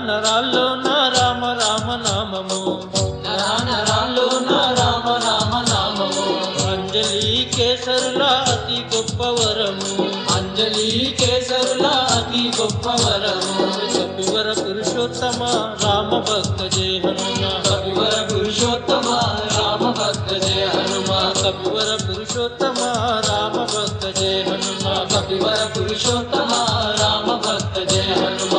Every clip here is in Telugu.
నరాల్లో నా రామ రామ నామము, నరాల్లో నా రామ రామ నామము, అంజలి కేసరుల అతి గొప్ప వరము, అంజలి కేసరుల అతి గొప్ప వరము, కపివర పురుషోత్తమ రామ భక్త జయ హనుమ, కపివర పురుషోత్తమ రామ భక్త జయ హనుమ, కపివర పురుషోత్తమ రామ భక్త జయ హనుమ, కపివర పురుషోత్తమ రామ భక్త జయ హనుమ.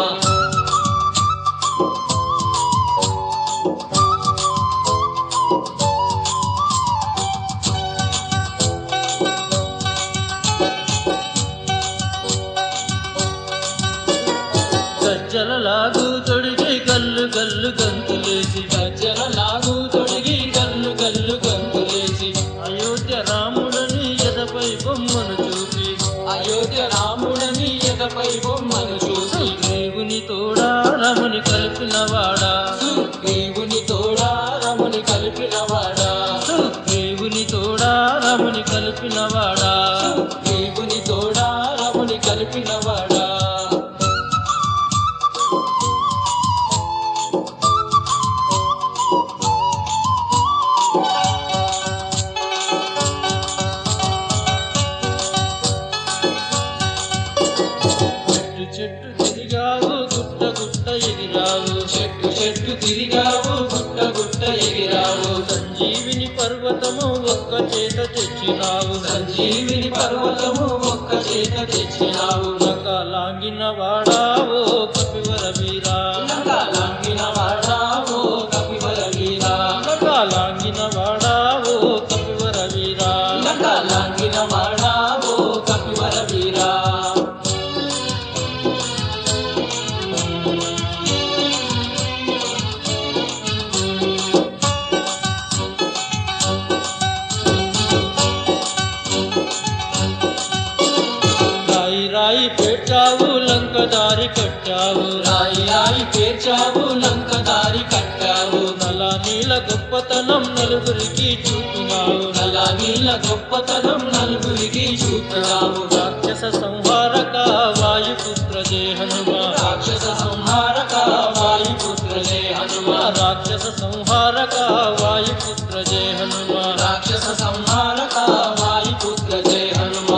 గజ్జలలాగు తొడిగి గల్లు గల్లు గంతులేసి, గజ్జలలాగు తొడిగి గల్లు గల్లు గంతులేసి, అయోధ్య రాముడని ఎదపై బొమ్మను చూపి, అయోధ్య రాముడని ఎదపై బొమ్మను చూసి, దేవుని తోడా రముని కలిపినవాడా, దేవుని తోడా రముని కలిపినవాడా, దేవుని తోడా రముని కలిపినవాడా, దేవుని తోడా రముని కలిపినవాడా. చెట్టు తిరిగావు గుట్ట గుట్ట ఎగిరావు, చెట్టు చెట్టు తిరిగావు గుట్ట గుట్ట ఎగిరావు, సంజీవిని పర్వతము ఒక్క చేత తెచ్చినావు, సంజీవిని పర్వతము ఒక్క చేత తెచ్చినావు, లాంగిన వాడావో కపివర వీరా, లాంగిన వాడావో కపివర వీరా, లాంగిన వాడావో కపివర వీరా, లాంగిన వాడావో కపివర వీరా. రాయి రాయి పేర్చావు లంక దారి కట్టావు, రాయి రాయి పేర్చావు లంక దారి కట్టావు, నల నీల గొప్పతనం నలుగురికి చూపినావు, నల నీల గొప్పతనం నలుగురికి చూపినావు, రాక్షస సంహారక వాయుపుత్ర జయ హనుమ, రాక్షస సంహారక వాయుపుత్ర జయ హనుమ, రాక్షస సంహారక వాయుపుత్ర జయ హనుమ, రాక్షస సంహారక వాయుపుత్ర జయ హనుమ.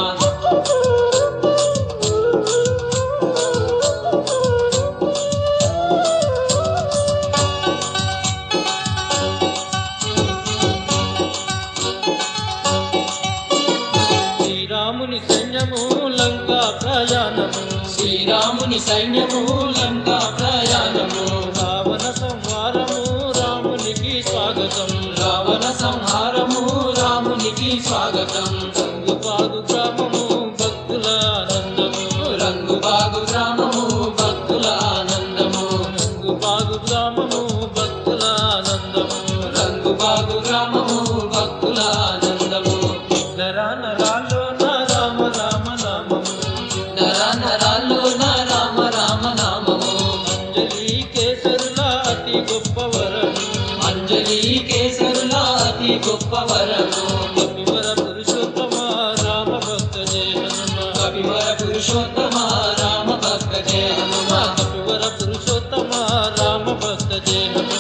శ్రీరాముని సైన్యము లంకా ప్రయాణము, శ్రీరాముని సైన్యము లంకా ప్రయాణము, రావణ సంహారము రామునికి స్వాగతం, రావణ సంహారము రామునికి స్వాగతం, రంగుపాగు గ్రామము భక్తుల ఆనందము, రంగుబాగు గ్రామము భక్తుల ఆనందము, రంగుపాగు గ్రామము భక్తుల ఆనందము, రంగుబాగు గ్రామము భక్తుల ఆనందము. నరాల్లో నా రామ రామ నామము, నరాల్లో నా రామ రామ నామము, అంజలి కేసరుల అతి గొప్ప వరము, అంజలి కేసరుల అతి గొప్ప వరము, కపివర పురుషోత్తమ రామ భక్త జయ హనుమ, కపివర పురుషోత్తమ రామ భక్త జయ హనుమ, కపివర పురుషోత్తమ రామ భక్త జయ హనుమ.